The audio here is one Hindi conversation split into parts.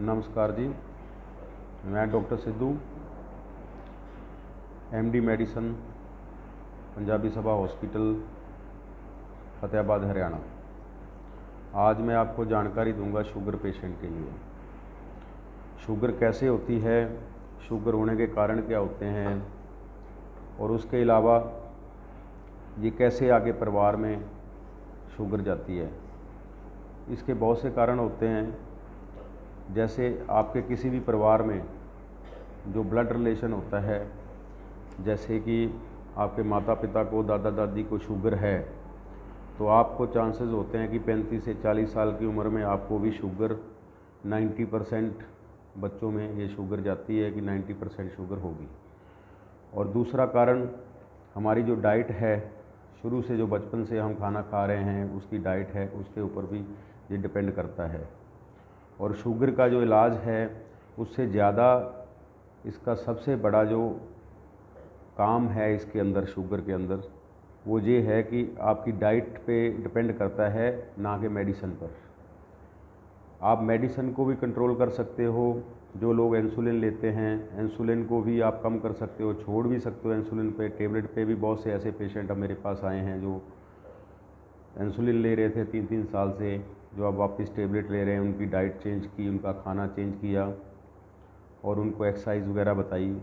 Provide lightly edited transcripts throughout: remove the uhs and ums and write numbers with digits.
नमस्कार जी, मैं doctor Sidhu, MD medicine, Punjabi Sabha hospital, Fatehabad, Haryana. आज मैं आपको जानकारी दूंगा शुगर पेशेंट के लिए। शुगर कैसे होती है, शुगर होने के कारण क्या होते हैं, और उसके अलावा ये कैसे आगे परिवार में शुगर जाती है। इसके बहुत से कारण होते हैं, जैसे आपके किसी भी परिवार में जो ब्लड रिलेशन होता है, जैसे कि आपके माता पिता को, दादा दादी को शुगर है, तो आपको चांसेस होते हैं कि 35 से 40 साल की उम्र में आपको भी शुगर 90% बच्चों में ये शुगर जाती है कि 90% शुगर होगी। और दूसरा कारण हमारी जो डाइट है, शुरू से जो बचपन से हम खाना खा रहे हैं उसकी डाइट है, उसके ऊपर भी ये डिपेंड करता है। और शुगर का जो इलाज है उससे ज़्यादा इसका सबसे बड़ा जो काम है इसके अंदर, शुगर के अंदर, वो ये है कि आपकी डाइट पे डिपेंड करता है, ना कि मेडिसिन पर। आप मेडिसिन को भी कंट्रोल कर सकते हो। जो लोग इंसुलिन लेते हैं, इंसुलिन को भी आप कम कर सकते हो, छोड़ भी सकते हो इंसुलिन पे, टेबलेट पे भी। बहुत से ऐसे पेशेंट अब मेरे पास आए हैं जो इंसुलिन ले रहे थे 3-3 साल से, जो अब वापस टेबलेट ले रहे हैं। उनकी डाइट चेंज की, उनका खाना चेंज किया और उनको एक्सरसाइज वगैरह बताई,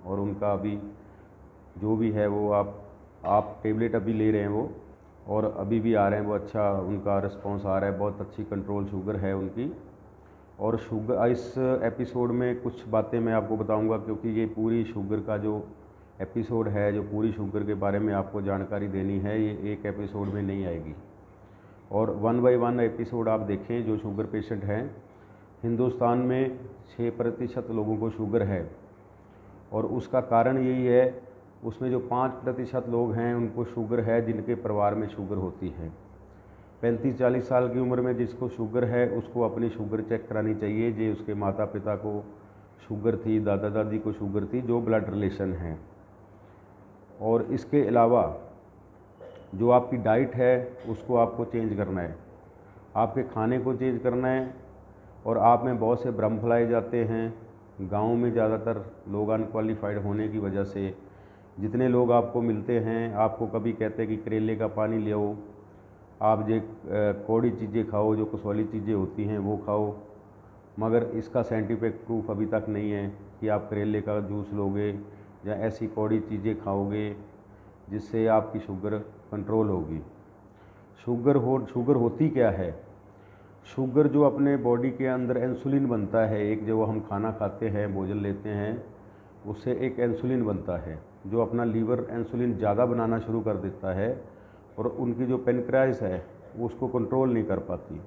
और उनका अभी जो भी है वो आप टेबलेट अभी ले रहे हैं वो, और अभी भी आ रहे हैं वो। अच्छा उनका रिस्पांस आ रहा है, बहुत अच्छी कंट्रोल शुगर है उनकी। और शुगर, इस एपिसोड में कुछ बातें मैं आपको बताऊंगा, क्योंकि ये पूरी शुगर का जो एपिसोड है, जो पूरी शुगर के बारे में आपको जानकारी देनी है, ये एक एपिसोड में नहीं आएगी। और 1 बाय 1 एपिसोड आप देखें। जो शुगर पेशेंट हैं, हिंदुस्तान में 6% लोगों को शुगर है, और उसका कारण यही है, उसमें जो 5% लोग हैं उनको शुगर है, जिनके परिवार में शुगर होती है। 35-40 साल की उम्र में जिसको शुगर है उसको अपनी शुगर चेक करानी चाहिए। जे उसके माता पिता को शुगर थी, दादा दादी को शुगर थी, जो ब्लड रिलेशन है। और इसके अलावा जो आपकी डाइट है उसको आपको चेंज करना है, आपके खाने को चेंज करना है। और आप में बहुत से भ्रम फैलाए जाते हैं। गाँव में ज़्यादातर लोग अनक्वालिफाइड होने की वजह से, जितने लोग आपको मिलते हैं, आपको कभी कहते हैं कि करेले का पानी ले आओ, आप ये कौड़ी चीज़ें खाओ, जो कसौली चीज़ें होती हैं वो खाओ। मगर इसका साइंटिफिक प्रूफ अभी तक नहीं है कि आप करेले का जूस लोगे या ऐसी कौड़ी चीज़ें खाओगे जिससे आपकी शुगर कंट्रोल होगी। शुगर होती क्या है? शुगर जो अपने बॉडी के अंदर इंसुलिन बनता है, एक जो हम खाना खाते हैं, भोजन लेते हैं, उससे एक इंसुलिन बनता है, जो अपना लीवर इंसुलिन ज़्यादा बनाना शुरू कर देता है, और उनकी जो पेनक्रियास है वो उसको कंट्रोल नहीं कर पाती।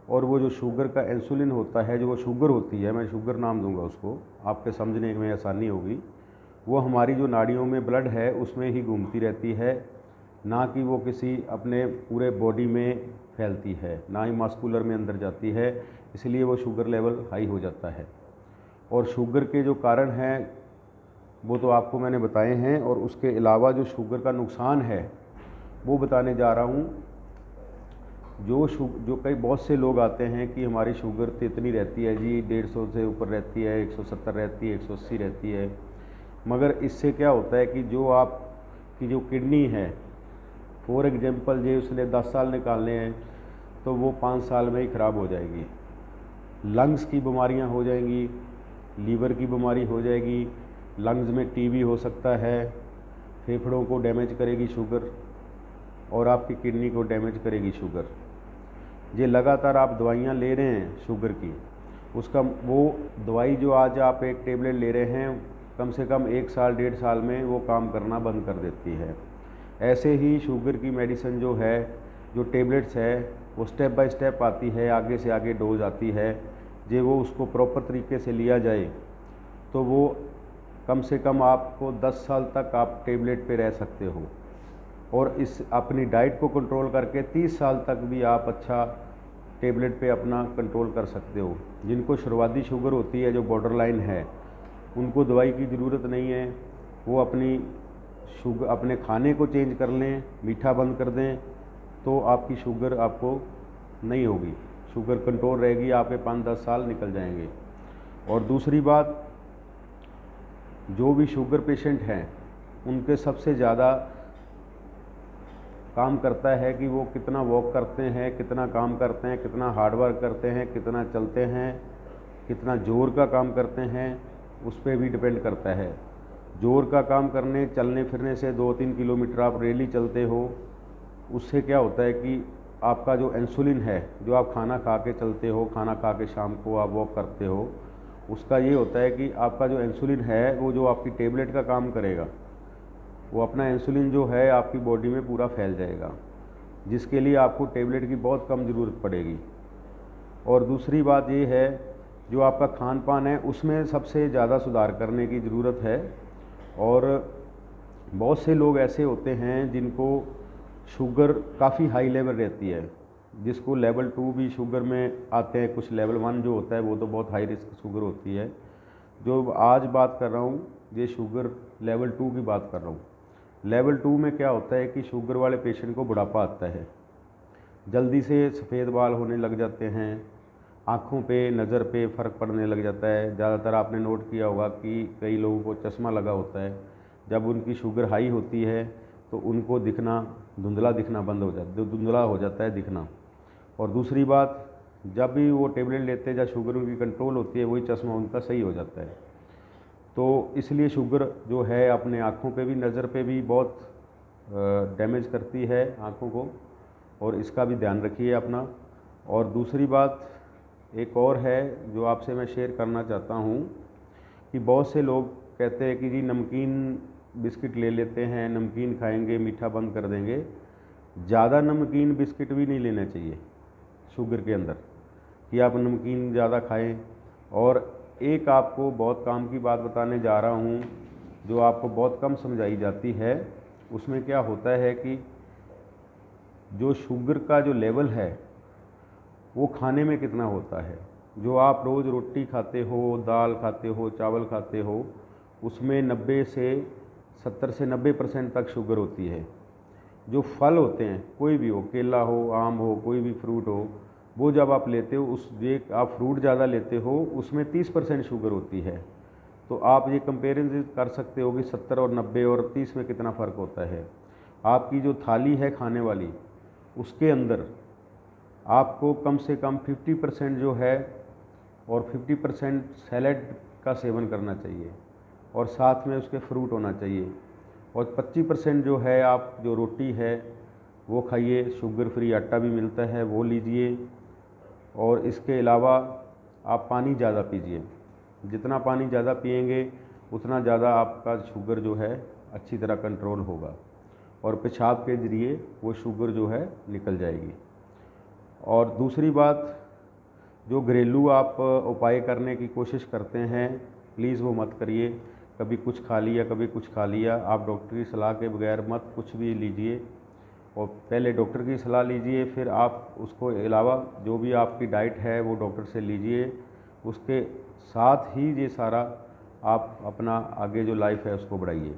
और वो जो शुगर का इंसुलिन होता है, जो वो शुगर होती है, मैं शुगर नाम दूंगा उसको, आपके समझने में आसानी होगी, वो हमारी जो नाड़ियों में ब्लड है उसमें ही घूमती रहती है, ना कि वो किसी अपने पूरे बॉडी में फैलती है, ना ही मस्कुलर में अंदर जाती है। इसलिए वो शुगर लेवल हाई हो जाता है। और शुगर के जो कारण हैं वो तो आपको मैंने बताए हैं, और उसके अलावा जो शुगर का नुकसान है वो बताने जा रहा हूँ। जो कई बहुत से लोग आते हैं कि हमारी शुगर तो इतनी रहती है जी, 150 से ऊपर रहती है, 170 रहती है, 180 रहती है। मगर इससे क्या होता है कि जो आपकी जो किडनी है, फॉर एग्जांपल जे उसने 10 साल निकालने हैं तो वो 5 साल में ही ख़राब हो जाएगी। लंग्स की बीमारियां हो जाएंगी, लीवर की बीमारी हो जाएगी, लंग्स में टीबी हो सकता है, फेफड़ों को डैमेज करेगी शुगर, और आपकी किडनी को डैमेज करेगी शुगर। ये लगातार आप दवाइयाँ ले रहे हैं शुगर की, उसका वो दवाई जो आज आप एक टेबलेट ले रहे हैं, कम से कम 1 साल 1.5 साल में वो काम करना बंद कर देती है। ऐसे ही शुगर की मेडिसिन जो है, जो टेबलेट्स है, वो स्टेप बाय स्टेप आती है, आगे से आगे डोज आती है। जे वो उसको प्रॉपर तरीके से लिया जाए तो वो कम से कम आपको 10 साल तक आप टेबलेट पे रह सकते हो, और इस अपनी डाइट को कंट्रोल करके 30 साल तक भी आप अच्छा टेबलेट पे अपना कंट्रोल कर सकते हो। जिनको शुरुआती शुगर होती है, जो बॉर्डर लाइन है, उनको दवाई की ज़रूरत नहीं है। वो अपने खाने को चेंज कर लें, मीठा बंद कर दें, तो आपकी शुगर आपको नहीं होगी। शुगर कंट्रोल रहेगी, आपके 5-10 साल निकल जाएंगे। और दूसरी बात, जो भी शुगर पेशेंट हैं उनके सबसे ज़्यादा काम करता है कि वो कितना वॉक करते हैं, कितना काम करते हैं, कितना हार्ड वर्क करते हैं, कितना चलते हैं, कितना जोर का काम करते हैं, उस पर भी डिपेंड करता है। जोर का काम करने चलने फिरने से 2-3 किलोमीटर आप डेली चलते हो, उससे क्या होता है कि आपका जो इंसुलिन है, जो आप खाना खा के चलते हो, खाना खा के शाम को आप वॉक करते हो, उसका ये होता है कि आपका जो इंसुलिन है वो जो आपकी टेबलेट का काम करेगा, वो अपना इंसुलिन जो है आपकी बॉडी में पूरा फैल जाएगा, जिसके लिए आपको टेबलेट की बहुत कम ज़रूरत पड़ेगी। और दूसरी बात ये है, जो आपका खान पान है उसमें सबसे ज़्यादा सुधार करने की ज़रूरत है। और बहुत से लोग ऐसे होते हैं जिनको शुगर काफ़ी हाई लेवल रहती है, जिसको लेवल 2 भी शुगर में आते हैं, कुछ लेवल 1 जो होता है वो तो बहुत हाई रिस्क शुगर होती है। जो आज बात कर रहा हूँ ये शुगर लेवल 2 की बात कर रहा हूँ। लेवल 2 में क्या होता है कि शुगर वाले पेशेंट को बुढ़ापा आता है, जल्दी से सफ़ेद बाल होने लग जाते हैं, आँखों पे नज़र पे फ़र्क पड़ने लग जाता है। ज़्यादातर आपने नोट किया होगा कि कई लोगों को चश्मा लगा होता है, जब उनकी शुगर हाई होती है तो उनको दिखना धुंधला दिखना बंद हो जाता है, धुंधला हो जाता है दिखना। और दूसरी बात, जब भी वो टेबलेट लेते हैं, जब शुगर उनकी कंट्रोल होती है, वही चश्मा उनका सही हो जाता है। तो इसलिए शुगर जो है अपने आँखों पे भी, नज़र पे भी बहुत डैमेज करती है आँखों को, और इसका भी ध्यान रखिए अपना। और दूसरी बात एक और है जो आपसे मैं शेयर करना चाहता हूँ कि बहुत से लोग कहते हैं कि जी नमकीन बिस्किट ले लेते हैं, नमकीन खाएंगे, मीठा बंद कर देंगे। ज़्यादा नमकीन बिस्किट भी नहीं लेना चाहिए शुगर के अंदर कि आप नमकीन ज़्यादा खाएं। और एक आपको बहुत काम की बात बताने जा रहा हूँ जो आपको बहुत कम समझाई जाती है। उसमें क्या होता है कि जो शुगर का जो लेवल है वो खाने में कितना होता है। जो आप रोज़ रोटी खाते हो, दाल खाते हो, चावल खाते हो, उसमें 70 से 90% तक शुगर होती है। जो फल होते हैं, कोई भी हो, केला हो, आम हो, कोई भी फ्रूट हो, वो जब आप लेते हो, आप फ्रूट ज़्यादा लेते हो, उसमें 30% शुगर होती है। तो आप ये कंपेरिजन कर सकते हो कि 70 और 90 और 30 में कितना फ़र्क होता है। आपकी जो थाली है खाने वाली, उसके अंदर आपको कम से कम 50% जो है और 50% सैलेड का सेवन करना चाहिए, और साथ में उसके फ्रूट होना चाहिए। और 25% जो है आप जो रोटी है वो खाइए, शुगर फ्री आटा भी मिलता है वो लीजिए। और इसके अलावा आप पानी ज़्यादा पीजिए, जितना पानी ज़्यादा पिएंगे उतना ज़्यादा आपका शुगर जो है अच्छी तरह कंट्रोल होगा, और पेशाब के ज़रिए वो शुगर जो है निकल जाएगी। और दूसरी बात, जो घरेलू आप उपाय करने की कोशिश करते हैं, प्लीज़ वो मत करिए। कभी कुछ खा लिया, कभी कुछ खा लिया, आप डॉक्टर की सलाह के बगैर मत कुछ भी लीजिए। और पहले डॉक्टर की सलाह लीजिए, फिर आप उसको अलावा जो भी आपकी डाइट है वो डॉक्टर से लीजिए। उसके साथ ही ये सारा आप अपना आगे जो लाइफ है उसको बढ़ाइए।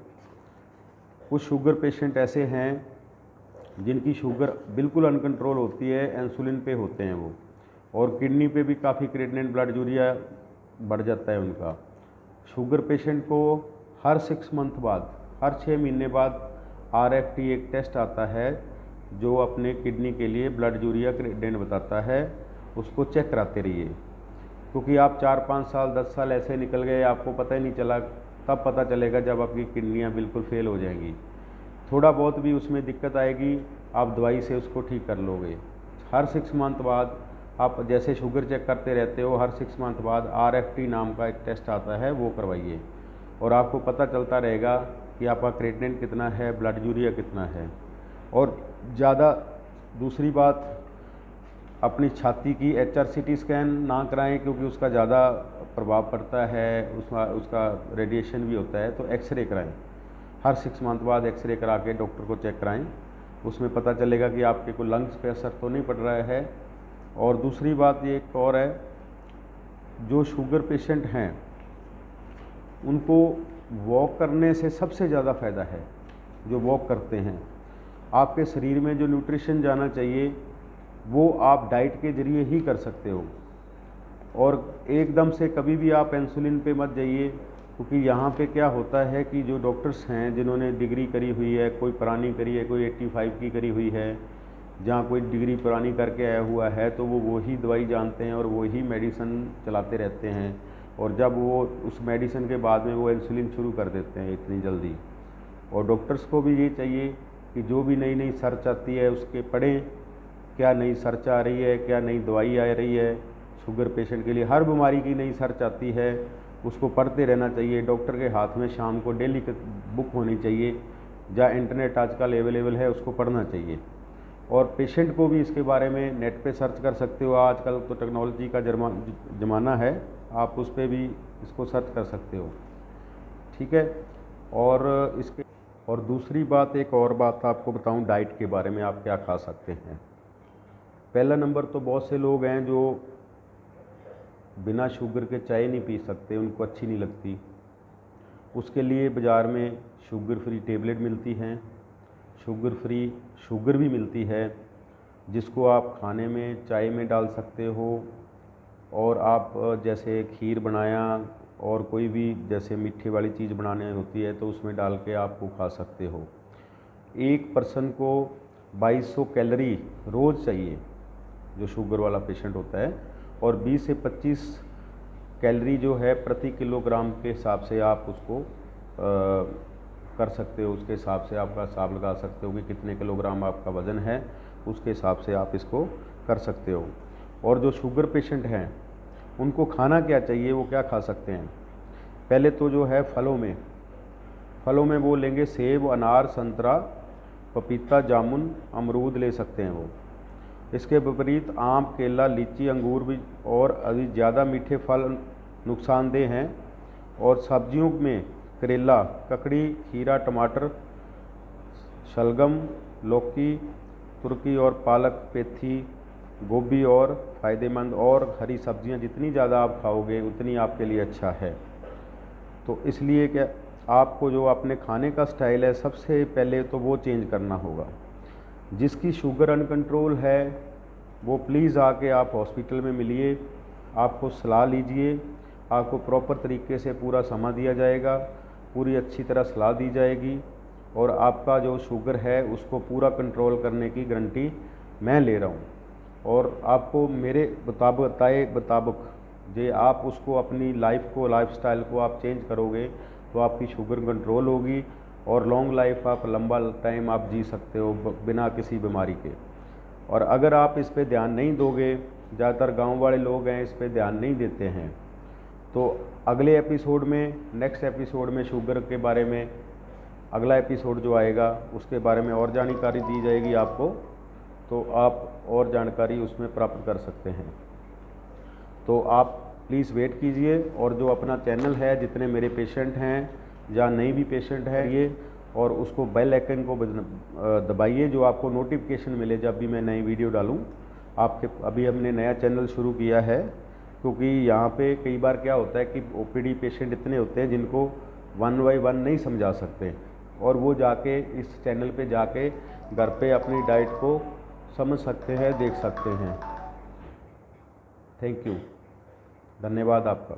कुछ शुगर पेशेंट ऐसे हैं जिनकी शुगर बिल्कुल अनकंट्रोल होती है, इंसुलिन पे होते हैं वो, और किडनी पे भी काफ़ी क्रिएटिनिन ब्लड यूरिया बढ़ जाता है उनका। शुगर पेशेंट को हर 6 मंथ बाद, हर 6 महीने बाद RFT एक टेस्ट आता है जो अपने किडनी के लिए ब्लड यूरिया क्रिएटिनिन बताता है। उसको चेक कराते रहिए, क्योंकि आप 4-5 साल 10 साल ऐसे निकल गए, आपको पता ही नहीं चला। तब पता चलेगा जब आपकी किडनियाँ बिल्कुल फेल हो जाएंगी। थोड़ा बहुत भी उसमें दिक्कत आएगी, आप दवाई से उसको ठीक कर लोगे। हर 6 मंथ बाद आप जैसे शुगर चेक करते रहते हो, हर 6 मंथ बाद RFT नाम का एक टेस्ट आता है, वो करवाइए, और आपको पता चलता रहेगा कि आपका क्रिएटिनिन कितना है, ब्लड यूरिया कितना है। और ज़्यादा दूसरी बात, अपनी छाती की HRCT स्कैन ना कराएं, क्योंकि उसका ज़्यादा प्रभाव पड़ता है, उसका रेडिएशन भी होता है। तो एक्सरे कराएं, हर 6 मंथ बाद एक्सरे करा के डॉक्टर को चेक कराएं, उसमें पता चलेगा कि आपके को लंग्स पे असर तो नहीं पड़ रहा है। और दूसरी बात ये एक और है, जो शुगर पेशेंट हैं उनको वॉक करने से सबसे ज़्यादा फ़ायदा है। जो वॉक करते हैं, आपके शरीर में जो न्यूट्रिशन जाना चाहिए वो आप डाइट के ज़रिए ही कर सकते हो। और एकदम से कभी भी आप इंसुलिन पे मत जाइए, क्योंकि यहाँ पे क्या होता है कि जो डॉक्टर्स हैं जिन्होंने डिग्री करी हुई है, कोई पुरानी करी है, कोई 85 की करी हुई है, जहाँ कोई डिग्री पुरानी करके आया हुआ है, तो वो वही दवाई जानते हैं और वही मेडिसिन चलाते रहते हैं। और जब वो उस मेडिसिन के बाद में वो इंसुलिन शुरू कर देते हैं इतनी जल्दी। और डॉक्टर्स को भी ये चाहिए कि जो भी नई नई सर्च आती है उसके पढ़ें, क्या नई सर्च आ रही है, क्या नई दवाई आ रही है शुगर पेशेंट के लिए। हर बीमारी की नई सर्च आती है, उसको पढ़ते रहना चाहिए। डॉक्टर के हाथ में शाम को डेली बुक होनी चाहिए, जहाँ इंटरनेट आजकल अवेलेबल है उसको पढ़ना चाहिए। और पेशेंट को भी इसके बारे में नेट पे सर्च कर सकते हो। आजकल तो टेक्नोलॉजी का ज़माना है, आप उस पर भी इसको सर्च कर सकते हो, ठीक है। और दूसरी बात, एक और बात आपको बताऊं डाइट के बारे में, आप क्या खा सकते हैं। पहला नंबर तो बहुत से लोग हैं जो बिना शुगर के चाय नहीं पी सकते, उनको अच्छी नहीं लगती। उसके लिए बाज़ार में शुगर फ्री टेबलेट मिलती हैं, शुगर फ्री शुगर भी मिलती है, जिसको आप खाने में चाय में डाल सकते हो। और आप जैसे खीर बनाया और कोई भी जैसे मीठे वाली चीज़ बनाने होती है तो उसमें डाल के आप वो खा सकते हो। एक पर्सन को 2200 कैलोरी रोज़ चाहिए जो शुगर वाला पेशेंट होता है, और 20 से 25 कैलोरी जो है प्रति किलोग्राम के हिसाब से आप उसको कर सकते हो। उसके हिसाब से आपका हिसाब लगा सकते हो कि कितने किलोग्राम आपका वज़न है, उसके हिसाब से आप इसको कर सकते हो। और जो शुगर पेशेंट हैं उनको खाना क्या चाहिए, वो क्या खा सकते हैं। पहले तो जो है फलों में वो लेंगे सेब, अनार, संतरा, पपीता, जामुन, अमरूद ले सकते हैं वो। इसके विपरीत आम, केला, लीची, अंगूर भी और अभी ज़्यादा मीठे फल नुकसानदेह हैं। और सब्जियों में करेला, ककड़ी, खीरा, टमाटर, शलगम, लौकी, तुर्की और पालक, पेथी, गोभी और फ़ायदेमंद। और हरी सब्जियां जितनी ज़्यादा आप खाओगे उतनी आपके लिए अच्छा है। तो इसलिए क्या आपको जो अपने खाने का स्टाइल है सबसे पहले तो वो चेंज करना होगा। जिसकी शुगर अनकंट्रोल है वो प्लीज़ आके आप हॉस्पिटल में मिलिए, आपको सलाह लीजिए, आपको प्रॉपर तरीके से पूरा समय दिया जाएगा, पूरी अच्छी तरह सलाह दी जाएगी। और आपका जो शुगर है उसको पूरा कंट्रोल करने की गारंटी मैं ले रहा हूँ। और आपको मेरे मुताबिक जे आप उसको अपनी लाइफस्टाइल को आप चेंज करोगे तो आपकी शुगर कंट्रोल होगी और लॉन्ग लाइफ आप लंबा टाइम आप जी सकते हो बिना किसी बीमारी के। और अगर आप इस पे ध्यान नहीं दोगे, ज़्यादातर गांव वाले लोग हैं इस पे ध्यान नहीं देते हैं, तो अगले एपिसोड में, नेक्स्ट एपिसोड में शुगर के बारे में, अगला एपिसोड जो आएगा उसके बारे में और जानकारी दी जाएगी आपको, तो आप और जानकारी उसमें प्राप्त कर सकते हैं। तो आप प्लीज़ वेट कीजिए। और जो अपना चैनल है, जितने मेरे पेशेंट हैं या नई भी पेशेंट है ये, और उसको बेल आइकन को दबाइए जो आपको नोटिफिकेशन मिले जब भी मैं नई वीडियो डालूं। अभी हमने नया चैनल शुरू किया है, क्योंकि यहाँ पे कई बार क्या होता है कि ओपीडी पेशेंट इतने होते हैं जिनको 1 बाय 1 नहीं समझा सकते, और वो जाके इस चैनल पे जाके घर पे अपनी डाइट को समझ सकते हैं, देख सकते हैं। थैंक यू, धन्यवाद आपका।